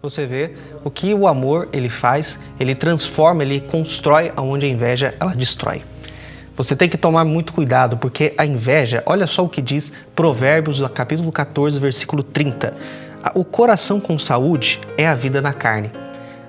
Você vê o que o amor ele faz, ele transforma, ele constrói onde a inveja ela destrói. Você tem que tomar muito cuidado, porque a inveja, olha só o que diz Provérbios, capítulo 14, versículo 30. O coração com saúde é a vida na carne,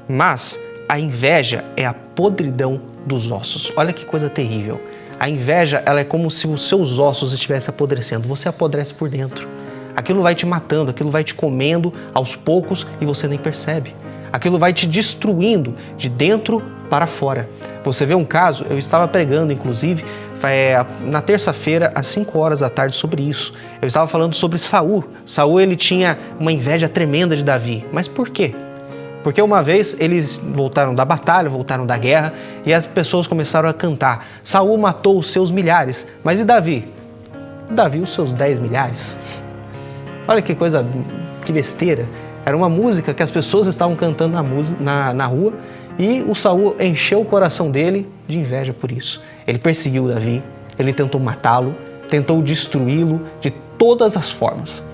mas a inveja é a podridão dos ossos. Olha que coisa terrível. A inveja, ela é como se os seus ossos estivessem apodrecendo. Você apodrece por dentro. Aquilo vai te matando, aquilo vai te comendo aos poucos e você nem percebe. Aquilo vai te destruindo de dentro para fora. Você vê um caso, eu estava pregando, inclusive, na terça-feira, às 5 horas da tarde, sobre isso. Eu estava falando sobre Saul. Saul, ele tinha uma inveja tremenda de Davi. Mas por quê? Porque uma vez eles voltaram da batalha, voltaram da guerra, e as pessoas começaram a cantar. Saul matou os seus milhares, mas e Davi? Davi os seus 10 milhares. Olha que coisa, que besteira. Era uma música que as pessoas estavam cantando na rua, e o Saul encheu o coração dele de inveja por isso. Ele perseguiu Davi, ele tentou matá-lo, tentou destruí-lo de todas as formas.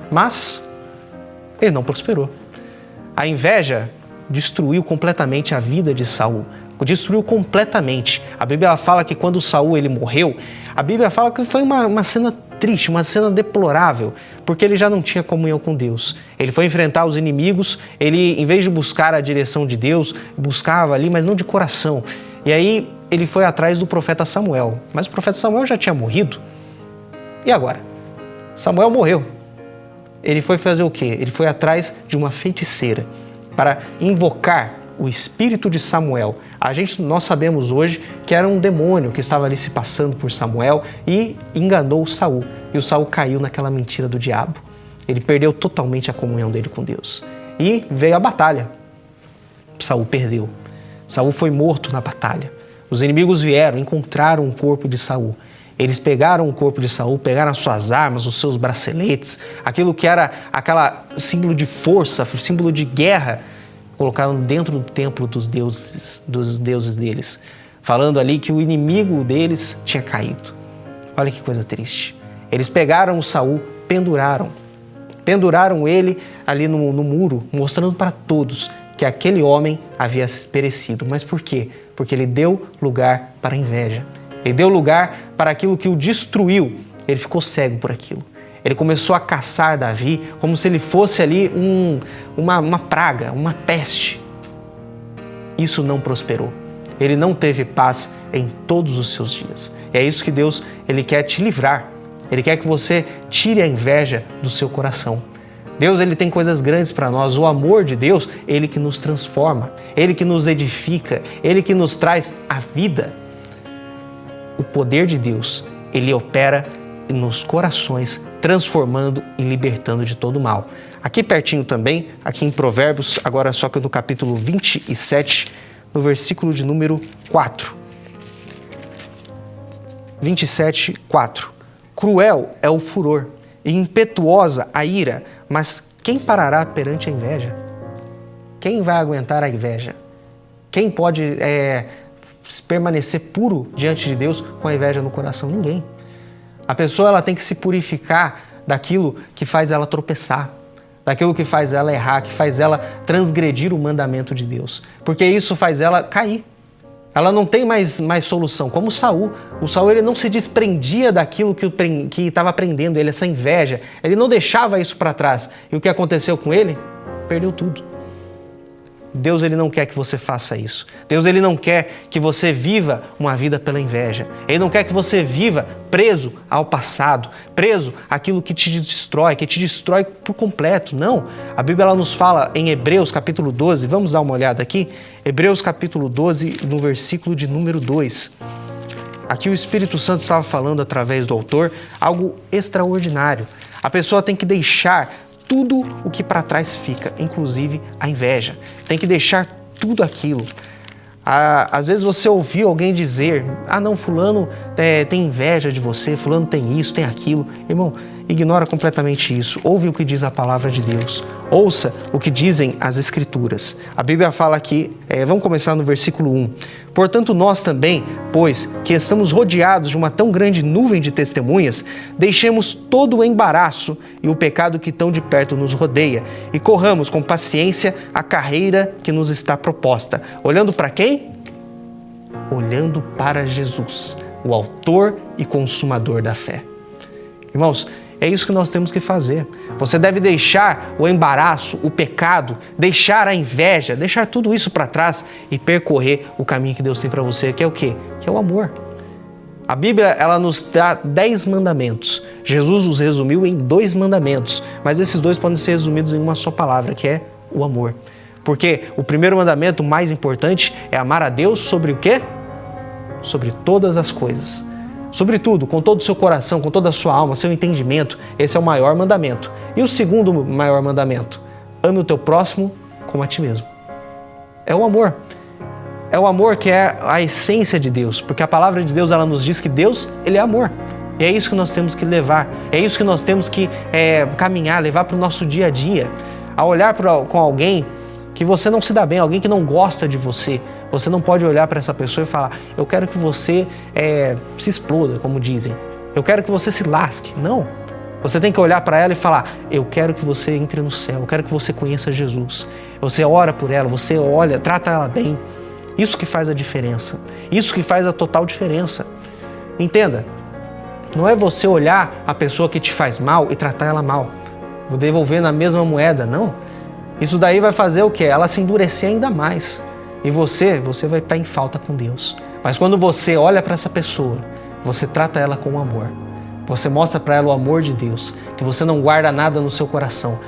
Mas ele não prosperou. A inveja destruiu completamente a vida de Saul. Destruiu completamente. A Bíblia fala que quando Saul ele morreu, a Bíblia fala que foi uma cena triste, uma cena deplorável, porque ele já não tinha comunhão com Deus. Ele foi enfrentar os inimigos, ele, em vez de buscar a direção de Deus, buscava ali, mas não de coração. E aí ele foi atrás do profeta Samuel. Mas o profeta Samuel já tinha morrido. E agora? Samuel morreu. Ele foi fazer o quê? Ele foi atrás de uma feiticeira para invocar o espírito de Samuel. Nós sabemos hoje que era um demônio que estava ali se passando por Samuel e enganou Saul. E o Saul caiu naquela mentira do diabo. Ele perdeu totalmente a comunhão dele com Deus. E veio a batalha. Saul perdeu. Saul foi morto na batalha. Os inimigos vieram, encontraram o corpo de Saul. Eles pegaram o corpo de Saul, pegaram as suas armas, os seus braceletes, aquilo que era aquela símbolo de força, símbolo de guerra, colocaram dentro do templo dos deuses deles, falando ali que o inimigo deles tinha caído. Olha que coisa triste. Eles pegaram o Saul, penduraram ele ali no muro, mostrando para todos que aquele homem havia perecido. Mas por quê? Porque ele deu lugar para a inveja. Ele deu lugar para aquilo que o destruiu. Ele ficou cego por aquilo. Ele começou a caçar Davi como se ele fosse ali uma praga, uma peste. Isso não prosperou. Ele não teve paz em todos os seus dias. E é isso que Deus ele quer te livrar. Ele quer que você tire a inveja do seu coração. Deus ele tem coisas grandes para nós. O amor de Deus, ele que nos transforma, ele que nos edifica, ele que nos traz a vida. O poder de Deus, ele opera nos corações, transformando e libertando de todo mal. Aqui pertinho também, aqui em Provérbios, agora só que no capítulo 27, no versículo de número 4. 27, 4. Cruel é o furor e impetuosa a ira, mas quem parará perante a inveja? Quem vai aguentar a inveja? Quem pode permanecer puro diante de Deus com a inveja no coração? Ninguém. A pessoa ela tem que se purificar daquilo que faz ela tropeçar, daquilo que faz ela errar, que faz ela transgredir o mandamento de Deus, porque isso faz ela cair. Ela não tem mais solução, como Saul. O Saul ele não se desprendia daquilo que estava aprendendo ele, essa inveja. Ele não deixava isso para trás. E o que aconteceu com ele? Perdeu tudo. Deus ele não quer que você faça isso. Deus ele não quer que você viva uma vida pela inveja. Ele não quer que você viva preso ao passado, preso àquilo que te destrói por completo. Não. A Bíblia ela nos fala em Hebreus capítulo 12, vamos dar uma olhada aqui. Hebreus capítulo 12, no versículo de número 2. Aqui o Espírito Santo estava falando através do autor algo extraordinário. A pessoa tem que deixar tudo o que para trás fica, inclusive a inveja. Tem que deixar tudo aquilo. Às vezes você ouviu alguém dizer, não, fulano tem inveja de você, fulano tem isso, tem aquilo. Irmão, ignora completamente isso. Ouve o que diz a palavra de Deus. Ouça o que dizem as Escrituras. A Bíblia fala aqui, vamos começar no versículo 1. Portanto, nós também, pois que estamos rodeados de uma tão grande nuvem de testemunhas, deixemos todo o embaraço e o pecado que tão de perto nos rodeia e corramos com paciência a carreira que nos está proposta. Olhando para quem? Olhando para Jesus, o autor e consumador da fé. Irmãos, é isso que nós temos que fazer. Você deve deixar o embaraço, o pecado, deixar a inveja, deixar tudo isso para trás e percorrer o caminho que Deus tem para você, que é o quê? Que é o amor. A Bíblia, ela nos dá 10 mandamentos. Jesus os resumiu em 2 mandamentos, mas esses 2 podem ser resumidos em uma só palavra, que é o amor. Porque o primeiro mandamento, o mais importante, é amar a Deus sobre o quê? Sobre todas as coisas. Sobretudo, com todo o seu coração, com toda a sua alma, seu entendimento, esse é o maior mandamento. E o segundo maior mandamento, ame o teu próximo como a ti mesmo. É o amor. É o amor que é a essência de Deus, porque a palavra de Deus, ela nos diz que Deus, ele é amor. E é isso que nós temos que levar, é isso que nós temos que caminhar, levar para o nosso dia a dia. A olhar com alguém que você não se dá bem, alguém que não gosta de você, você não pode olhar para essa pessoa e falar, eu quero que você se exploda, como dizem. Eu quero que você se lasque. Não. Você tem que olhar para ela e falar, eu quero que você entre no céu, eu quero que você conheça Jesus. Você ora por ela, você olha, trata ela bem. Isso que faz a diferença. Isso que faz a total diferença. Entenda, não é você olhar a pessoa que te faz mal e tratar ela mal. Vou devolver na mesma moeda, não. Isso daí vai fazer o quê? Ela se endurecer ainda mais. E você vai estar em falta com Deus. Mas quando você olha para essa pessoa, você trata ela com amor. Você mostra para ela o amor de Deus, que você não guarda nada no seu coração.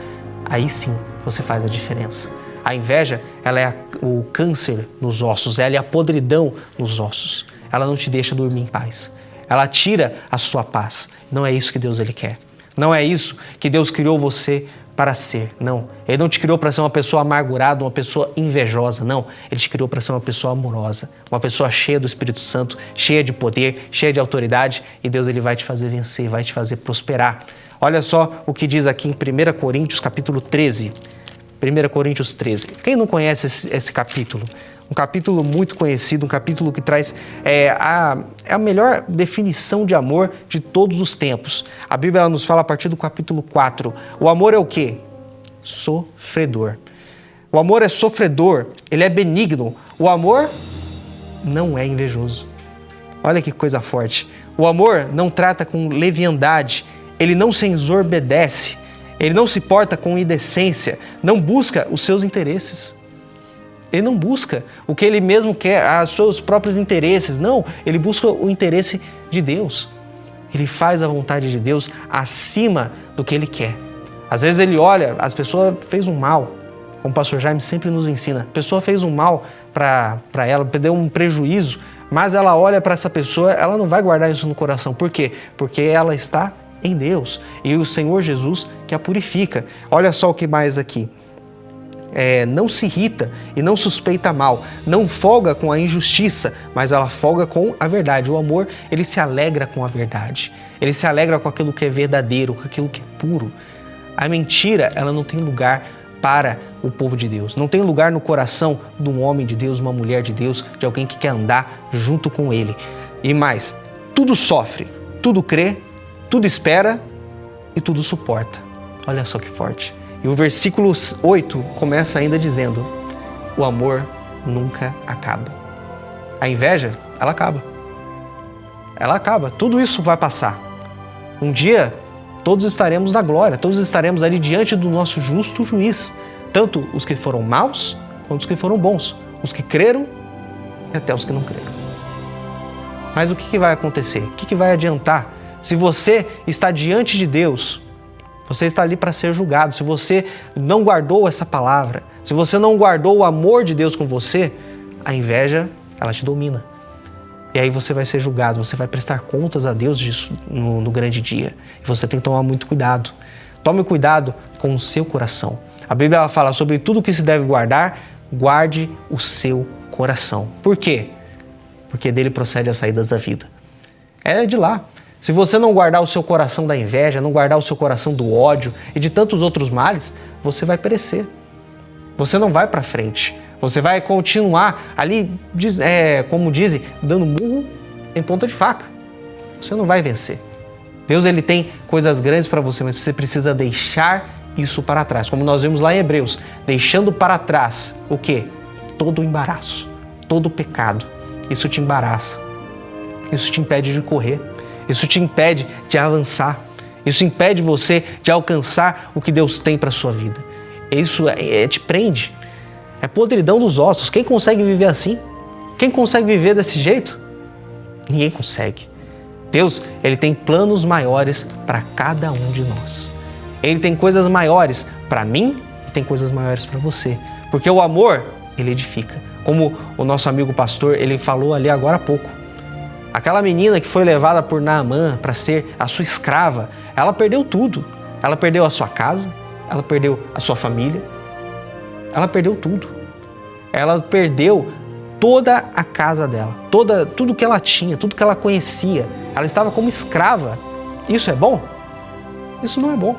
Aí sim, você faz a diferença. A inveja, ela é o câncer nos ossos, ela é a podridão nos ossos. Ela não te deixa dormir em paz. Ela tira a sua paz. Não é isso que Deus ele quer. Não é isso que Deus criou você para ser, não. Ele não te criou para ser uma pessoa amargurada, uma pessoa invejosa, não. Ele te criou para ser uma pessoa amorosa, uma pessoa cheia do Espírito Santo, cheia de poder, cheia de autoridade, e Deus ele vai te fazer vencer, vai te fazer prosperar. Olha só o que diz aqui em 1 Coríntios, capítulo 13. 1 Coríntios 13. Quem não conhece esse capítulo? Um capítulo muito conhecido, um capítulo que traz a melhor definição de amor de todos os tempos. A Bíblia ela nos fala a partir do capítulo 4. O amor é o quê? Sofredor. O amor é sofredor, ele é benigno. O amor não é invejoso. Olha que coisa forte. O amor não trata com leviandade, ele não se ensoberbece, ele não se porta com indecência, não busca os seus interesses. Ele não busca o que ele mesmo quer, os seus próprios interesses. Não, ele busca o interesse de Deus. Ele faz a vontade de Deus acima do que ele quer. Às vezes ele olha, as pessoas fez um mal, como o pastor Jaime sempre nos ensina. A pessoa fez um mal para ela, deu um prejuízo, mas ela olha para essa pessoa, ela não vai guardar isso no coração. Por quê? Porque ela está em Deus e o Senhor Jesus que a purifica. Olha só o que mais aqui. Não se irrita e não suspeita mal, não folga com a injustiça, mas ela folga com a verdade. O amor, ele se alegra com a verdade, ele se alegra com aquilo que é verdadeiro, com aquilo que é puro. A mentira, ela não tem lugar para o povo de Deus, não tem lugar no coração de um homem de Deus, uma mulher de Deus, de alguém que quer andar junto com ele. E mais, tudo sofre, tudo crê, tudo espera e tudo suporta. Olha só que forte. E o versículo 8 começa ainda dizendo, o amor nunca acaba. A inveja, ela acaba. Ela acaba, tudo isso vai passar. Um dia, todos estaremos na glória, todos estaremos ali diante do nosso justo juiz. Tanto os que foram maus, quanto os que foram bons. Os que creram e até os que não creram. Mas o que vai acontecer? O que vai adiantar? Se você está diante de Deus, você está ali para ser julgado. Se você não guardou essa palavra, se você não guardou o amor de Deus com você, a inveja, ela te domina. E aí você vai ser julgado, você vai prestar contas a Deus disso no grande dia. E você tem que tomar muito cuidado. Tome cuidado com o seu coração. A Bíblia ela fala sobre tudo que se deve guardar, guarde o seu coração. Por quê? Porque dele procede as saídas da vida. É de lá. Se você não guardar o seu coração da inveja, não guardar o seu coração do ódio e de tantos outros males, você vai perecer. Você não vai para frente. Você vai continuar ali, como dizem, dando murro em ponta de faca. Você não vai vencer. Deus, ele tem coisas grandes para você, mas você precisa deixar isso para trás. Como nós vimos lá em Hebreus, deixando para trás o quê? Todo o embaraço, todo o pecado. Isso te embaraça. Isso te impede de correr. Isso te impede de avançar. Isso impede você de alcançar o que Deus tem para a sua vida. Isso te prende. É podridão dos ossos. Quem consegue viver assim? Quem consegue viver desse jeito? Ninguém consegue. Deus, ele tem planos maiores para cada um de nós. Ele tem coisas maiores para mim e tem coisas maiores para você. Porque o amor, ele edifica. Como o nosso amigo pastor, ele falou ali agora há pouco. Aquela menina que foi levada por Naamã para ser a sua escrava, ela perdeu tudo. Ela perdeu a sua casa, ela perdeu a sua família, ela perdeu tudo. Ela perdeu toda a casa dela, tudo que ela tinha, tudo que ela conhecia. Ela estava como escrava. Isso é bom? Isso não é bom.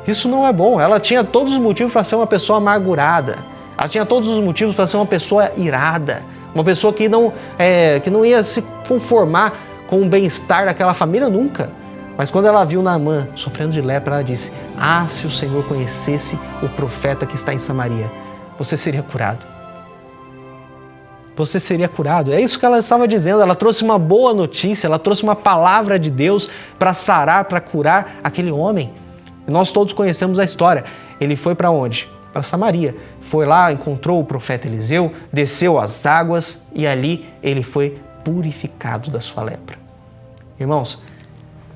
Isso não é bom. Ela tinha todos os motivos para ser uma pessoa amargurada. Ela tinha todos os motivos para ser uma pessoa irada. Uma pessoa que não ia se conformar com o bem-estar daquela família nunca. Mas quando ela viu Naamã sofrendo de lepra, ela disse: "Ah, se o Senhor conhecesse o profeta que está em Samaria, você seria curado." Você seria curado. É isso que ela estava dizendo. Ela trouxe uma boa notícia, ela trouxe uma palavra de Deus para sarar, para curar aquele homem. E nós todos conhecemos a história. Ele foi para onde? Para Samaria. Foi lá, encontrou o profeta Eliseu, desceu as águas e ali ele foi purificado da sua lepra. Irmãos,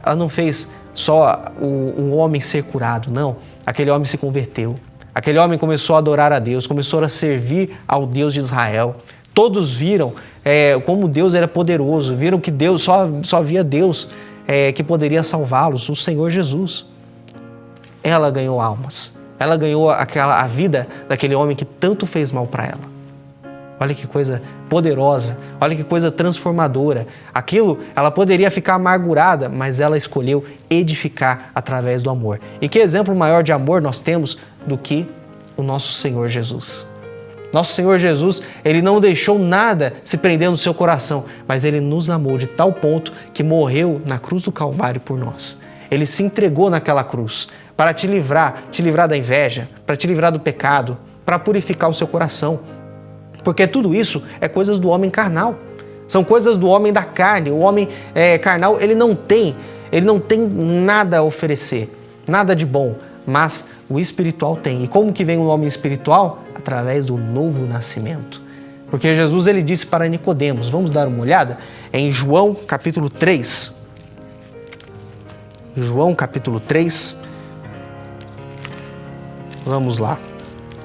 ela não fez só um homem ser curado, não. Aquele homem se converteu. Aquele homem começou a adorar a Deus, começou a servir ao Deus de Israel. Todos viram como Deus era poderoso, viram que Deus só havia Deus que poderia salvá-los, o Senhor Jesus. Ela ganhou almas. Ela ganhou a vida daquele homem que tanto fez mal para ela. Olha que coisa poderosa, olha que coisa transformadora. Aquilo, ela poderia ficar amargurada, mas ela escolheu edificar através do amor. E que exemplo maior de amor nós temos do que o nosso Senhor Jesus. Nosso Senhor Jesus, ele não deixou nada se prender no seu coração, mas ele nos amou de tal ponto que morreu na cruz do Calvário por nós. Ele se entregou naquela cruz para te livrar da inveja, para te livrar do pecado, para purificar o seu coração. Porque tudo isso é coisas do homem carnal. São coisas do homem da carne. O homem carnal, ele não tem nada a oferecer, nada de bom, mas o espiritual tem. E como que vem o homem espiritual? Através do novo nascimento. Porque Jesus, ele disse para Nicodemos, vamos dar uma olhada em João capítulo 3. João capítulo 3. Vamos lá.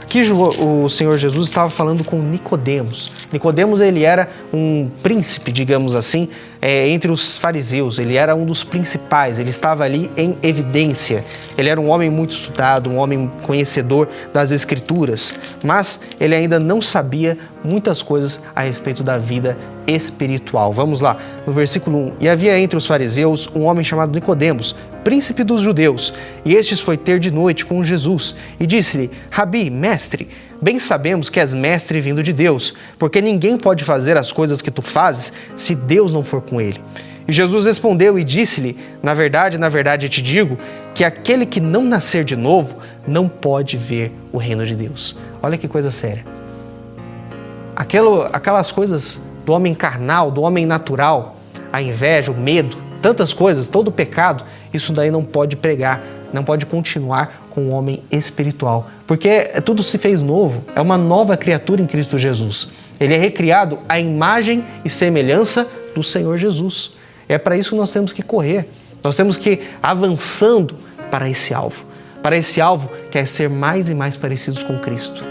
Aqui o Senhor Jesus estava falando com Nicodemos. Nicodemos, ele era um príncipe, digamos assim, entre os fariseus. Ele era um dos principais, ele estava ali em evidência. Ele era um homem muito estudado, um homem conhecedor das Escrituras, mas ele ainda não sabia muitas coisas a respeito da vida espiritual. Vamos lá, no versículo 1. E havia entre os fariseus um homem chamado Nicodemos, príncipe dos judeus, e estes foi ter de noite com Jesus, e disse-lhe: Rabi, mestre, bem sabemos que és mestre vindo de Deus, porque ninguém pode fazer as coisas que tu fazes se Deus não for com ele. E Jesus respondeu e disse-lhe: na verdade, eu te digo, que aquele que não nascer de novo não pode ver o reino de Deus. Olha que coisa séria. Aquelas coisas do homem carnal, do homem natural, a inveja, o medo, tantas coisas, todo o pecado, isso daí não pode pregar, não pode continuar com o homem espiritual, porque tudo se fez novo, é uma nova criatura em Cristo Jesus. Ele é recriado à imagem e semelhança do Senhor Jesus. É para isso que nós temos que correr, nós temos que ir avançando para esse alvo que é ser mais e mais parecidos com Cristo.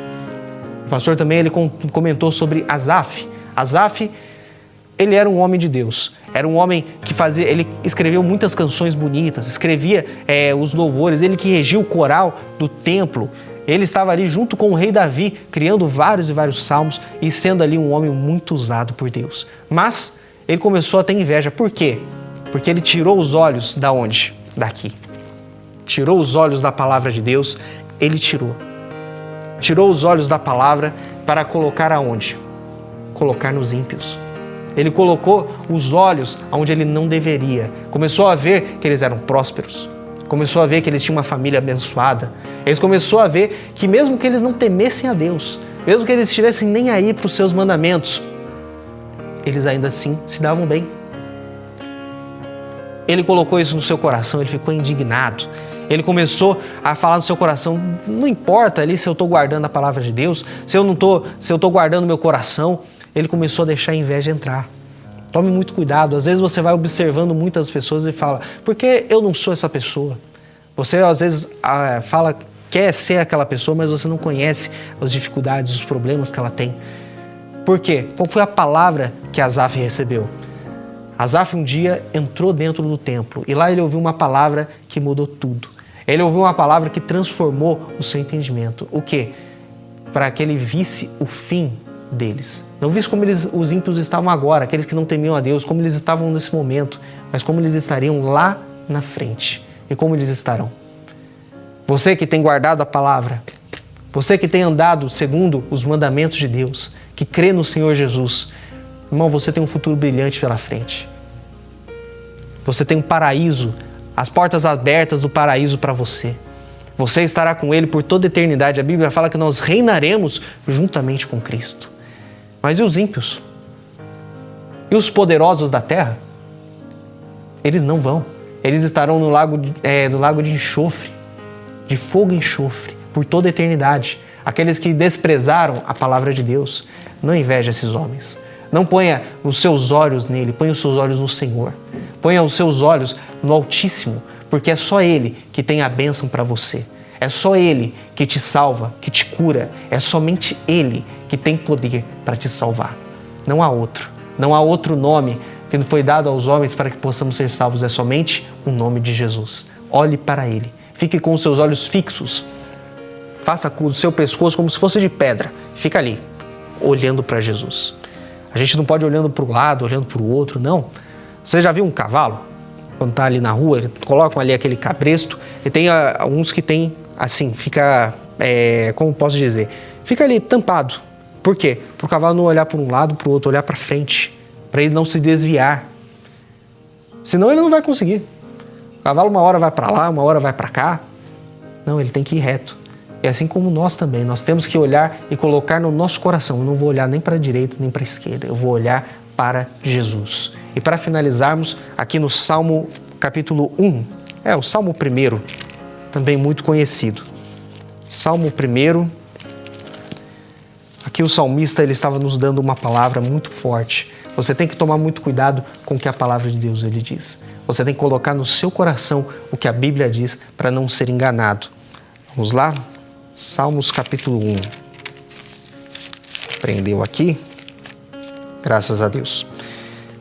O pastor também ele comentou sobre Asaf. Asaf, ele era um homem de Deus, era um homem que ele escreveu muitas canções bonitas, escrevia os louvores, ele que regia o coral do templo. Ele estava ali junto com o rei Davi, criando vários e vários salmos e sendo ali um homem muito usado por Deus. Mas ele começou a ter inveja. Por quê? Porque ele tirou os olhos da onde? Daqui. Tirou os olhos da palavra de Deus, ele tirou. Tirou os olhos da palavra para colocar aonde? Colocar nos ímpios. Ele colocou os olhos onde ele não deveria. Começou a ver que eles eram prósperos. Começou a ver que eles tinham uma família abençoada. Eles começou a ver que mesmo que eles não temessem a Deus, mesmo que eles estivessem nem aí para os seus mandamentos, eles ainda assim se davam bem. Ele colocou isso no seu coração, ele ficou indignado. Ele começou a falar no seu coração, não importa ali se eu estou guardando a palavra de Deus, se eu estou guardando meu coração. Ele começou a deixar a inveja entrar. Tome muito cuidado. Às vezes você vai observando muitas pessoas e fala, por que eu não sou essa pessoa? Você às vezes fala, quer ser aquela pessoa, mas você não conhece as dificuldades, os problemas que ela tem. Por quê? Qual foi a palavra que Asaf recebeu? Asaf um dia entrou dentro do templo e lá ele ouviu uma palavra que mudou tudo. Ele ouviu uma palavra que transformou o seu entendimento. O quê? Para que ele visse o fim deles. Não visse como os ímpios estavam agora, aqueles que não temiam a Deus, como eles estavam nesse momento, mas como eles estariam lá na frente. E como eles estarão. Você que tem guardado a palavra, você que tem andado segundo os mandamentos de Deus, que crê no Senhor Jesus, irmão, você tem um futuro brilhante pela frente. Você tem um paraíso, as portas abertas do paraíso para você. Você estará com Ele por toda a eternidade. A Bíblia fala que nós reinaremos juntamente com Cristo. Mas e os ímpios? E os poderosos da terra? Eles não vão. Eles estarão no lago de enxofre, de fogo e enxofre, por toda a eternidade. Aqueles que desprezaram a palavra de Deus. Não inveje esses homens. Não ponha os seus olhos nele, ponha os seus olhos no Senhor. Ponha os seus olhos no Altíssimo, porque é só Ele que tem a bênção para você. É só Ele que te salva, que te cura. É somente Ele que tem poder para te salvar. Não há outro. Não há outro nome que não foi dado aos homens para que possamos ser salvos. É somente o nome de Jesus. Olhe para Ele. Fique com os seus olhos fixos. Faça o seu pescoço como se fosse de pedra. Fica ali, olhando para Jesus. A gente não pode ir olhando para o lado, olhando para o outro, não. Você já viu um cavalo? Quando está ali na rua, eles colocam ali aquele cabresto e tem uns que tem assim, fica, como posso dizer? Fica ali tampado. Por quê? Para o cavalo não olhar para um lado, para o outro, olhar para frente. Para ele não se desviar. Senão ele não vai conseguir. O cavalo uma hora vai para lá, uma hora vai para cá. Não, ele tem que ir reto. E assim como nós também, nós temos que olhar e colocar no nosso coração. Eu não vou olhar nem para a direita, nem para a esquerda. Eu vou olhar para Jesus. E para finalizarmos, aqui no Salmo capítulo 1, o Salmo 1, também muito conhecido. Salmo 1, aqui o salmista ele estava nos dando uma palavra muito forte. Você tem que tomar muito cuidado com o que a palavra de Deus ele diz. Você tem que colocar no seu coração o que a Bíblia diz para não ser enganado. Vamos lá? Salmos capítulo 1. Prendeu aqui? Graças a Deus.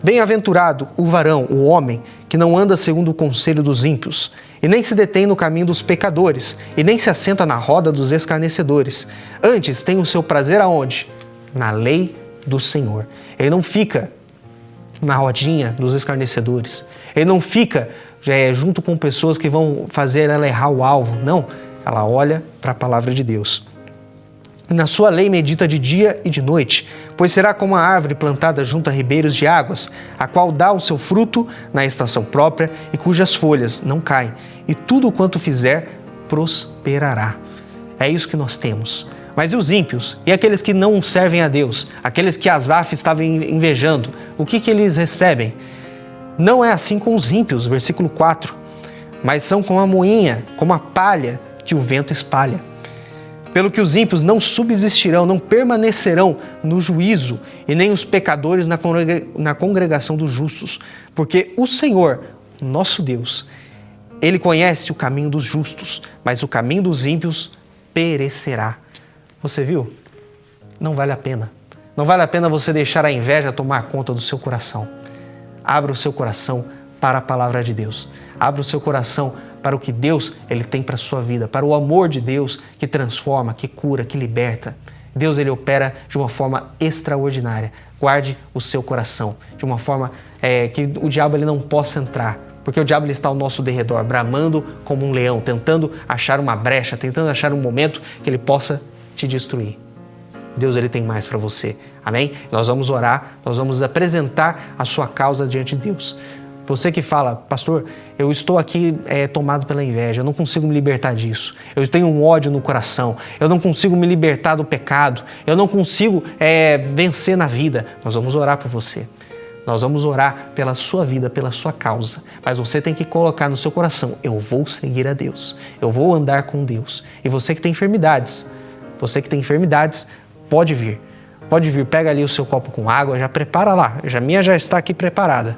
Bem-aventurado o varão, o homem, que não anda segundo o conselho dos ímpios, e nem se detém no caminho dos pecadores, e nem se assenta na roda dos escarnecedores. Antes tem o seu prazer aonde? Na lei do Senhor. Ele não fica na rodinha dos escarnecedores. Ele não fica junto com pessoas que vão fazer ela errar o alvo. Não, ela olha para a palavra de Deus. E na sua lei medita de dia e de noite, pois será como a árvore plantada junto a ribeiros de águas, a qual dá o seu fruto na estação própria e cujas folhas não caem, e tudo quanto fizer prosperará. É isso que nós temos. Mas e os ímpios? E aqueles que não servem a Deus? Aqueles que Asaf estava invejando? O que eles recebem? Não é assim com os ímpios, versículo 4. Mas são como a moinha, como a palha que o vento espalha. Pelo que os ímpios não subsistirão, não permanecerão no juízo, e nem os pecadores na congregação dos justos. Porque o Senhor, nosso Deus, Ele conhece o caminho dos justos, mas o caminho dos ímpios perecerá. Você viu? Não vale a pena. Não vale a pena você deixar a inveja tomar conta do seu coração. Abra o seu coração para a palavra de Deus. Abra o seu coração para o que Deus ele tem para a sua vida, para o amor de Deus que transforma, que cura, que liberta. Deus, ele opera de uma forma extraordinária. Guarde o seu coração de uma forma que o diabo ele não possa entrar, porque o diabo ele está ao nosso derredor, bramando como um leão, tentando achar uma brecha, tentando achar um momento que ele possa te destruir. Deus, ele tem mais para você, amém? Nós vamos orar, nós vamos apresentar a sua causa diante de Deus. Você que fala, pastor, eu estou aqui tomado pela inveja, eu não consigo me libertar disso, eu tenho um ódio no coração, eu não consigo me libertar do pecado, eu não consigo vencer na vida. Nós vamos orar por você, nós vamos orar pela sua vida, pela sua causa, mas você tem que colocar no seu coração, eu vou seguir a Deus, eu vou andar com Deus. E você que tem enfermidades, pode vir, pega ali o seu copo com água, já prepara lá, a minha já está aqui preparada.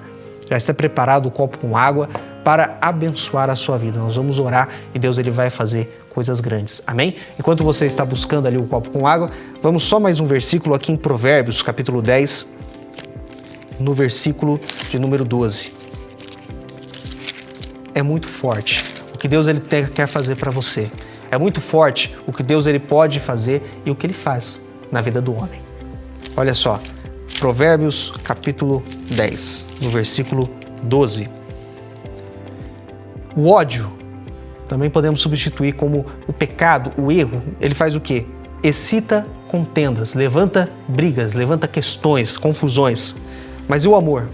Já está preparado o copo com água para abençoar a sua vida. Nós vamos orar e Deus ele vai fazer coisas grandes. Amém? Enquanto você está buscando ali o copo com água, vamos só mais um versículo aqui em Provérbios, capítulo 10, no versículo de número 12. É muito forte o que Deus ele quer fazer para você. É muito forte o que Deus ele pode fazer e o que ele faz na vida do homem. Olha só. Provérbios, capítulo 10, no versículo 12. O ódio, também podemos substituir como o pecado, o erro. Ele faz o quê? Excita contendas, levanta brigas, levanta questões, confusões. Mas e o amor?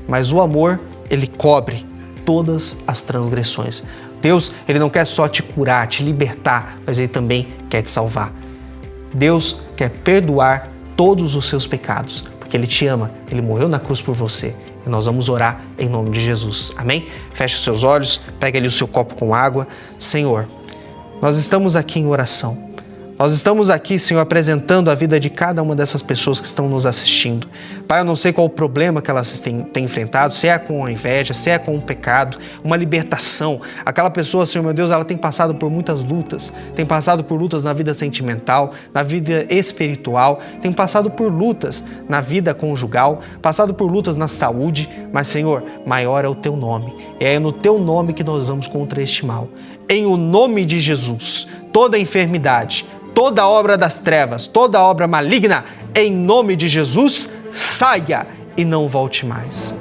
Mas o amor, ele cobre todas as transgressões. Deus, ele não quer só te curar, te libertar, mas ele também quer te salvar. Deus quer perdoar todos os seus pecados, porque ele te ama, ele morreu na cruz por você. E nós vamos orar em nome de Jesus. Amém? Feche os seus olhos, pegue ali o seu copo com água. Senhor, nós estamos aqui em oração. Nós estamos aqui, Senhor, apresentando a vida de cada uma dessas pessoas que estão nos assistindo. Pai, eu não sei qual o problema que elas têm enfrentado, se é com a inveja, se é com o pecado, uma libertação. Aquela pessoa, Senhor, meu Deus, ela tem passado por muitas lutas, tem passado por lutas na vida sentimental, na vida espiritual, tem passado por lutas na vida conjugal, passado por lutas na saúde, mas, Senhor, maior é o Teu nome. É no Teu nome que nós vamos contra este mal. Em o nome de Jesus, toda enfermidade, toda obra das trevas, toda obra maligna, em nome de Jesus, saia e não volte mais.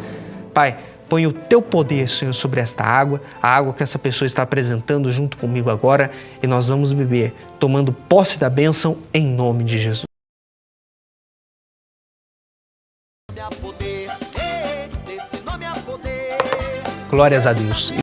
Pai, põe o Teu poder, Senhor, sobre esta água, a água que essa pessoa está apresentando junto comigo agora, e nós vamos beber, tomando posse da bênção, em nome de Jesus. Glórias a Deus.